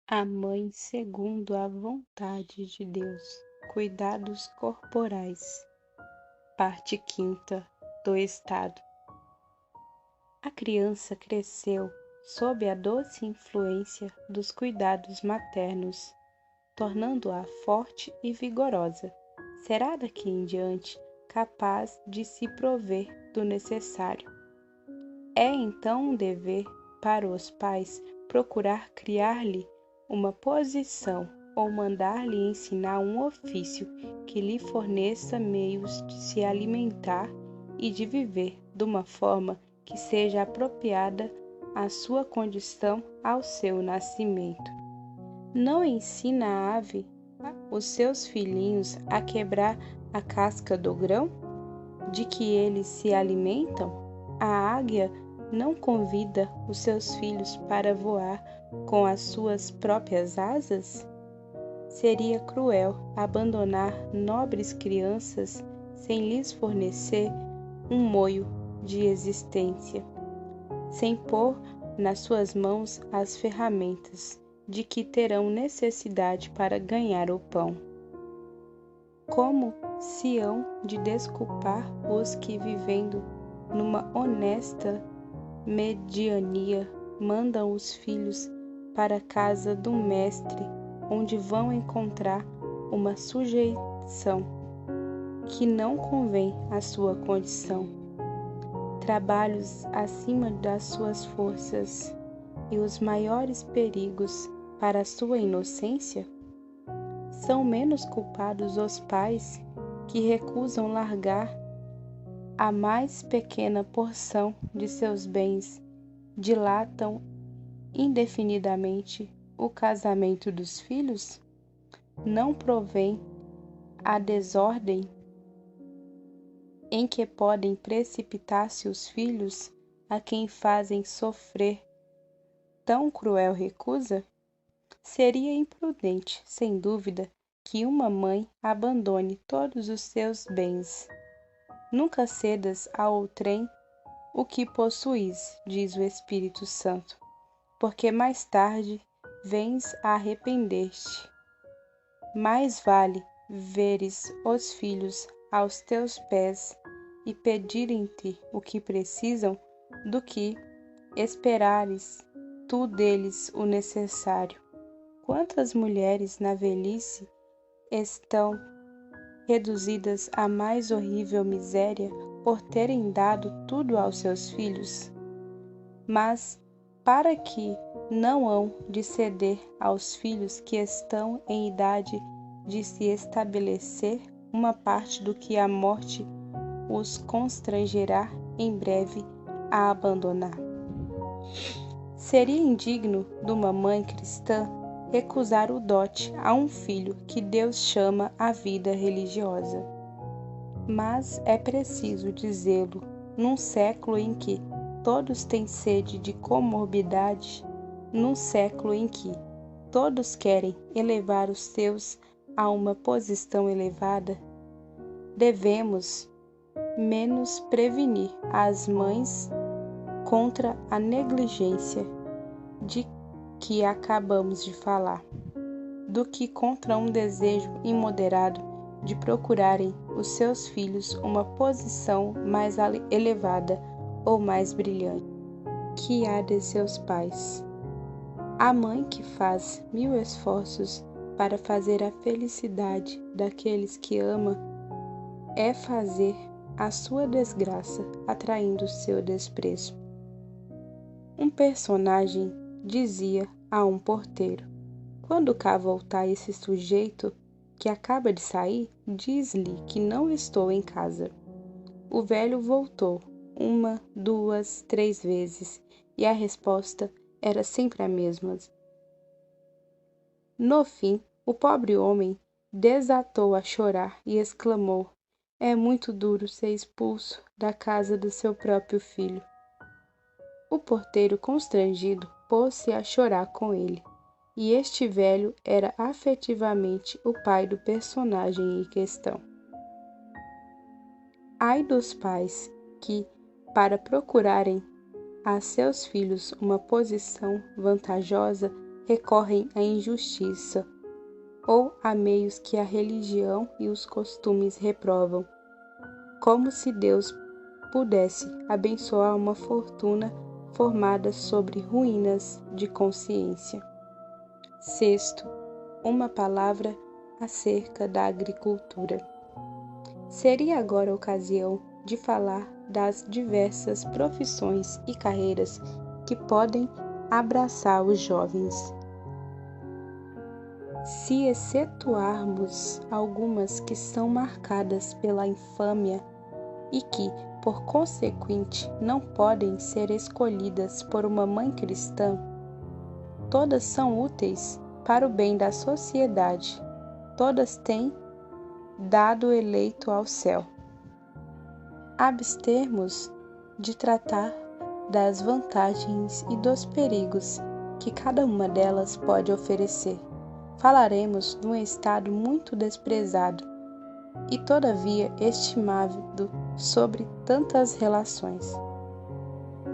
A mãe segundo a vontade de Deus. Cuidados corporais. Parte quinta do Estado. A criança cresceu sob a doce influência dos cuidados maternos, tornando-a forte e vigorosa. Será daqui em diante capaz de se prover do necessário. É então um dever para os pais procurar criar-lhe uma posição ou mandar-lhe ensinar um ofício que lhe forneça meios de se alimentar e de viver de uma forma que seja apropriada à sua condição ao seu nascimento. Não ensina a ave os seus filhinhos a quebrar a casca do grão, de que eles se alimentam? A águia não convida os seus filhos para voar com as suas próprias asas? Seria cruel abandonar nobres crianças sem lhes fornecer um moio de existência, sem pôr nas suas mãos as ferramentas de que terão necessidade para ganhar o pão. Como se hão de desculpar os que, vivendo numa honesta mediania, mandam os filhos para a casa do mestre, onde vão encontrar uma sujeição que não convém à sua condição, trabalhos acima das suas forças e os maiores perigos para a sua inocência? São menos culpados os pais que recusam largar a mais pequena porção de seus bens, dilatam indefinidamente o casamento dos filhos? Não provém a desordem em que podem precipitar-se os filhos a quem fazem sofrer tão cruel recusa? Seria imprudente, sem dúvida, que uma mãe abandone todos os seus bens. Nunca cedas a outrem o que possuis, diz o Espírito Santo, porque mais tarde vens a arrepender-te. Mais vale veres os filhos aos teus pés e pedirem-te o que precisam, do que esperares tu deles o necessário. Quantas mulheres na velhice estão reduzidas à mais horrível miséria por terem dado tudo aos seus filhos? Mas para que não hão de ceder aos filhos que estão em idade de se estabelecer uma parte do que a morte os constrangerá em breve a abandonar? Seria indigno de uma mãe cristã recusar o dote a um filho que Deus chama à vida religiosa. Mas é preciso dizê-lo num século em que todos têm sede de comorbidade, num século em que todos querem elevar os seus a uma posição elevada, devemos menos prevenir as mães contra a negligência de que acabamos de falar, do que contra um desejo imoderado de procurarem os seus filhos uma posição mais elevada ou mais brilhante que a de seus pais. A mãe que faz 1000 esforços para fazer a felicidade daqueles que ama é fazer a sua desgraça, atraindo seu desprezo. Um personagem dizia a um porteiro: quando cá voltar esse sujeito que acaba de sair, diz-lhe que não estou em casa. O velho voltou 1, 2, 3 vezes, e a resposta era sempre a mesma. No fim, o pobre homem desatou a chorar e exclamou: é muito duro ser expulso da casa do seu próprio filho. O porteiro, constrangido, pôs-se a chorar com ele, e este velho era afetivamente o pai do personagem em questão. Ai dos pais que, para procurarem a seus filhos uma posição vantajosa, recorrem à injustiça ou a meios que a religião e os costumes reprovam, como se Deus pudesse abençoar uma fortuna formada sobre ruínas de consciência. Sexto, uma palavra acerca da agricultura. Seria agora a ocasião de falar das diversas profissões e carreiras que podem abraçar os jovens. Se excetuarmos algumas que são marcadas pela infâmia e que, por consequente, não podem ser escolhidas por uma mãe cristã, todas são úteis para o bem da sociedade, todas têm dado eleito ao céu. Abstermos de tratar das vantagens e dos perigos que cada uma delas pode oferecer. Falaremos de um estado muito desprezado e todavia estimado sobre tantas relações.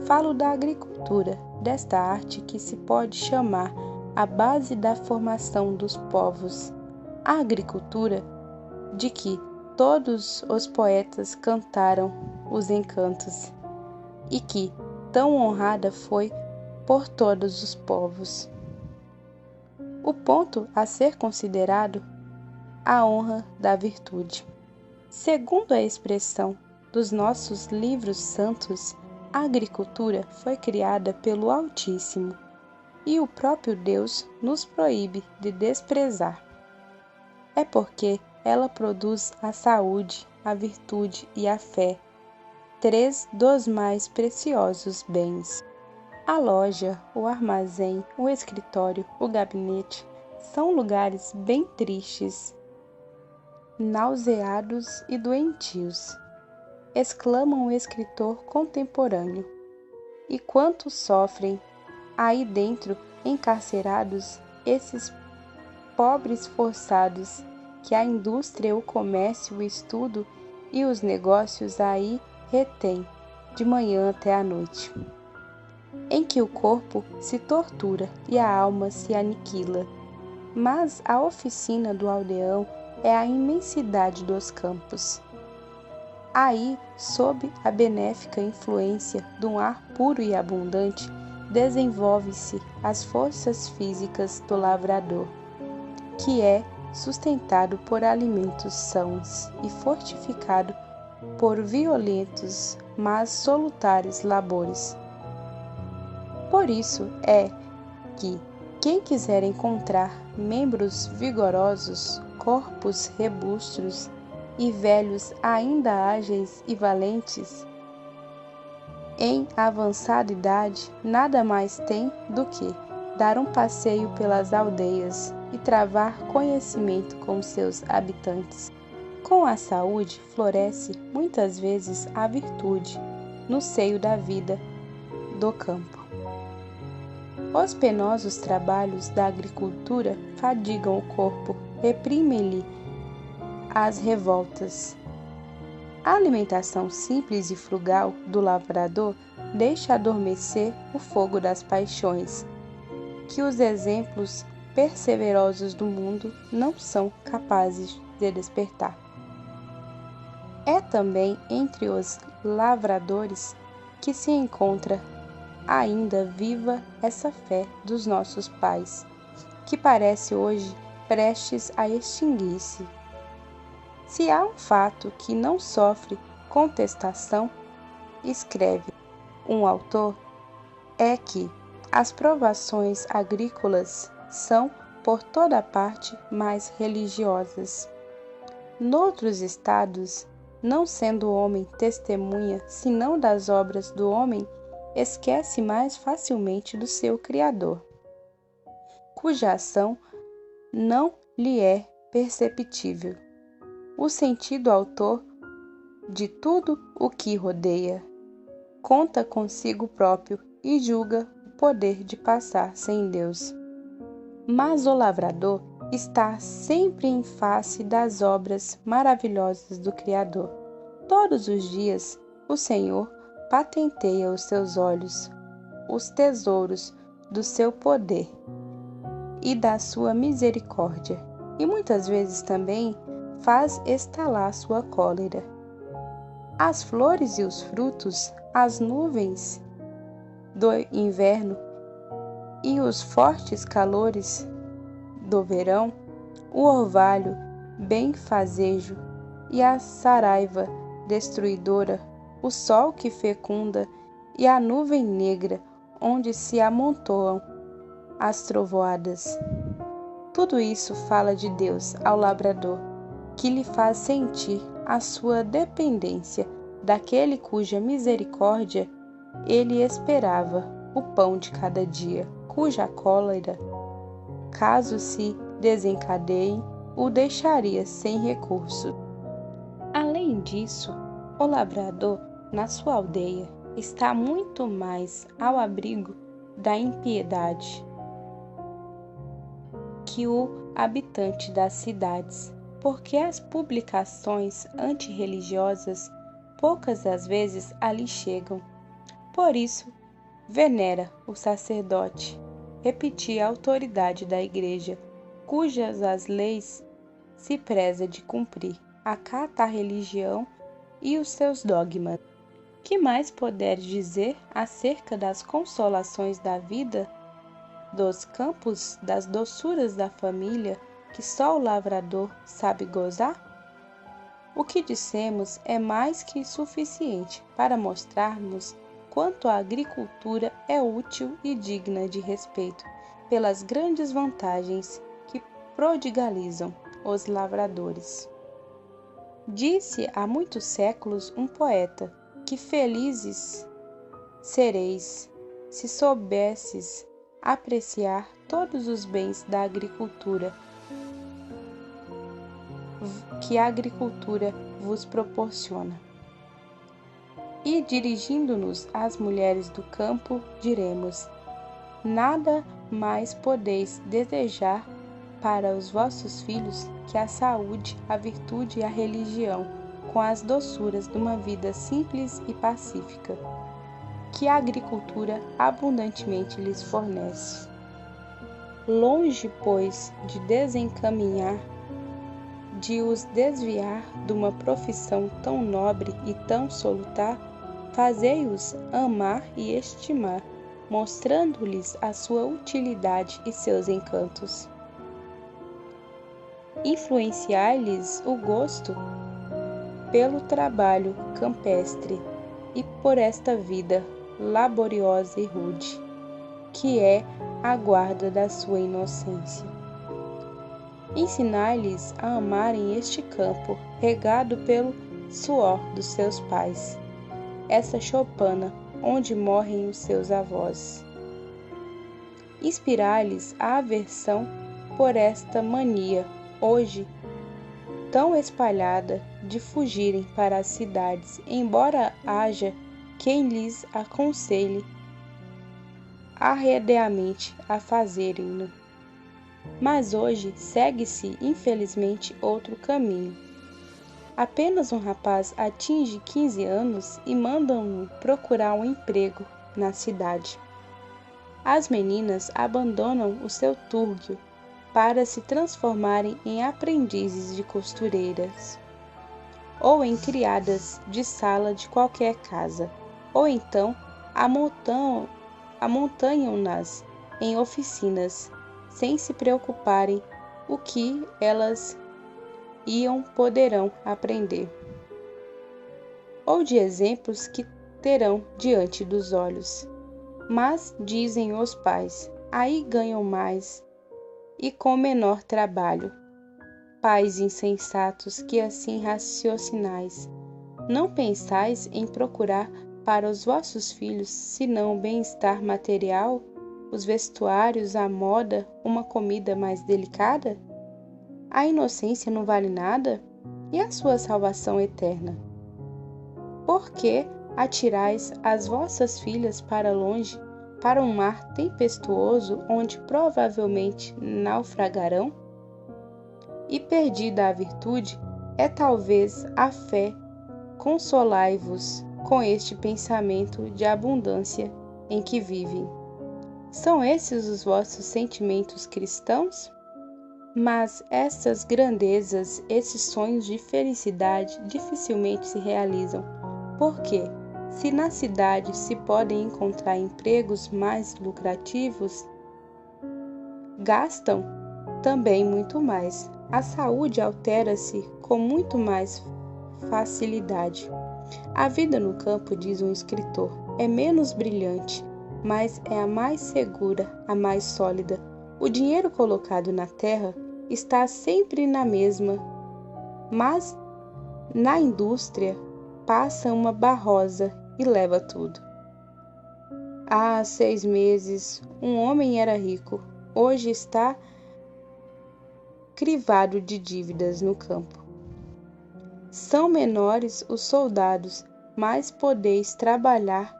Falo da agricultura, desta arte que se pode chamar a base da formação dos povos. A agricultura de que todos os poetas cantaram os encantos e que tão honrada foi por todos os povos. O ponto a ser considerado, a honra da virtude. Segundo a expressão dos nossos livros santos, a agricultura foi criada pelo Altíssimo e o próprio Deus nos proíbe de desprezar. É porque ela produz a saúde, a virtude e a fé, três dos mais preciosos bens. A loja, o armazém, o escritório, o gabinete são lugares bem tristes, nauseados e doentios, exclama um escritor contemporâneo. E quantos sofrem aí dentro encarcerados esses pobres forçados que a indústria, o comércio, o estudo e os negócios aí retêm de manhã até à noite, em que o corpo se tortura e a alma se aniquila. Mas a oficina do aldeão é a imensidade dos campos. Aí, sob a benéfica influência de um ar puro e abundante, desenvolve-se as forças físicas do lavrador, que é sustentado por alimentos sãos e fortificado por violentos, mas salutares labores. Por isso é que quem quiser encontrar membros vigorosos, corpos robustos e velhos ainda ágeis e valentes, em avançada idade, nada mais tem do que dar um passeio pelas aldeias e travar conhecimento com seus habitantes. Com a saúde floresce muitas vezes a virtude no seio da vida do campo. Os penosos trabalhos da agricultura fadigam o corpo, reprimem-lhe as revoltas. A alimentação simples e frugal do lavrador deixa adormecer o fogo das paixões, que os exemplos perseverosos do mundo não são capazes de despertar. É também entre os lavradores que se encontra ainda viva essa fé dos nossos pais, que parece hoje prestes a extinguir-se. Se há um fato que não sofre contestação, escreve um autor, é que as provações agrícolas são por toda parte mais religiosas. Noutros estados, não sendo o homem testemunha senão das obras do homem, esquece mais facilmente do seu Criador, cuja ação não lhe é perceptível. O sentido autor de tudo o que rodeia, conta consigo próprio e julga o poder de passar sem Deus. Mas o lavrador está sempre em face das obras maravilhosas do Criador. Todos os dias o Senhor patenteia aos seus olhos os tesouros do seu poder e da sua misericórdia, e muitas vezes também faz estalar sua cólera. As flores e os frutos, as nuvens do inverno e os fortes calores do verão, o orvalho benfazejo e a saraiva destruidora, o sol que fecunda e a nuvem negra onde se amontoam as trovoadas. Tudo isso fala de Deus ao lavrador, que lhe faz sentir a sua dependência daquele cuja misericórdia ele esperava o pão de cada dia, cuja cólera, caso se desencadeie, o deixaria sem recurso. Além disso, o lavrador, na sua aldeia, está muito mais ao abrigo da impiedade que o habitante das cidades, porque as publicações antirreligiosas poucas das vezes ali chegam. Por isso, venera o sacerdote, repetir a autoridade da igreja, cujas as leis se preza de cumprir, acata a religião e os seus dogmas. Que mais poderes dizer acerca das consolações da vida, dos campos, das doçuras da família, que só o lavrador sabe gozar? O que dissemos é mais que suficiente para mostrarmos quanto a agricultura é útil e digna de respeito pelas grandes vantagens que prodigalizam os lavradores. Disse há muitos séculos um poeta que felizes sereis se soubesses apreciar todos os bens da agricultura que a agricultura vos proporciona. E dirigindo-nos às mulheres do campo, diremos: nada mais podeis desejar para os vossos filhos que a saúde, a virtude e a religião, com as doçuras de uma vida simples e pacífica, que a agricultura abundantemente lhes fornece. Longe, pois, de desencaminhar, de os desviar de uma profissão tão nobre e tão salutar, fazei-os amar e estimar, mostrando-lhes a sua utilidade e seus encantos. Influenciai-lhes o gosto pelo trabalho campestre e por esta vida laboriosa e rude, que é a guarda da sua inocência. Ensinai-lhes a amarem este campo regado pelo suor dos seus pais, essa choupana onde morrem os seus avós. Inspirai-lhes a aversão por esta mania, hoje tão espalhada, de fugirem para as cidades, embora haja quem lhes aconselhe arredeamente a fazerem-no. Mas hoje segue-se, infelizmente, outro caminho. Apenas um rapaz atinge 15 anos e mandam-no procurar um emprego na cidade. As meninas abandonam o seu túrgio para se transformarem em aprendizes de costureiras, ou em criadas de sala de qualquer casa, ou então amontanham-nas em oficinas, sem se preocuparem o que elas poderão aprender, ou de exemplos que terão diante dos olhos. Mas, dizem os pais, aí ganham mais e com menor trabalho. Pais insensatos que assim raciocinais, não pensais em procurar para os vossos filhos senão o bem-estar material, os vestuários, a moda, uma comida mais delicada? A inocência não vale nada? E a sua salvação eterna? Por que atirais as vossas filhas para longe, para um mar tempestuoso onde provavelmente naufragarão? E perdida a virtude, é talvez a fé. Consolai-vos com este pensamento de abundância em que vivem. São esses os vossos sentimentos cristãos? Mas essas grandezas, esses sonhos de felicidade dificilmente se realizam. Por quê? Se na cidade se podem encontrar empregos mais lucrativos, gastam também muito mais. A saúde altera-se com muito mais facilidade. A vida no campo, diz um escritor, é menos brilhante, mas é a mais segura, a mais sólida. O dinheiro colocado na terra está sempre na mesma, mas na indústria passa uma barrosa e leva tudo. Há 6 meses, um homem era rico, hoje está crivado de dívidas no campo. São menores os soldados, mas podeis trabalhar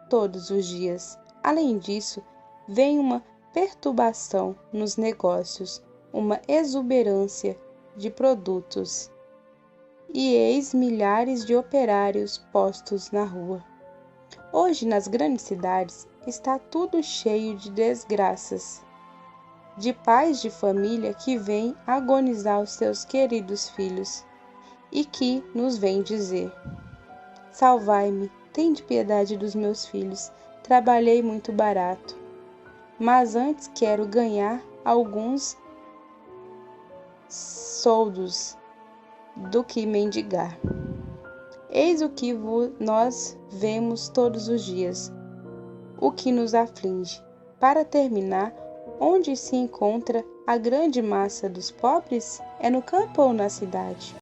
todos os dias. Além disso, vem uma perturbação nos negócios, uma exuberância de produtos, e eis milhares de operários postos na rua. Hoje, nas grandes cidades, está tudo cheio de desgraças, de pais de família que vêm agonizar os seus queridos filhos e que nos vêm dizer: salvai-me, tende piedade dos meus filhos, trabalhei muito barato, mas antes quero ganhar alguns soldos do que mendigar. Eis o que nós vemos todos os dias, o que nos aflige. Para terminar, onde se encontra a grande massa dos pobres? É no campo ou na cidade?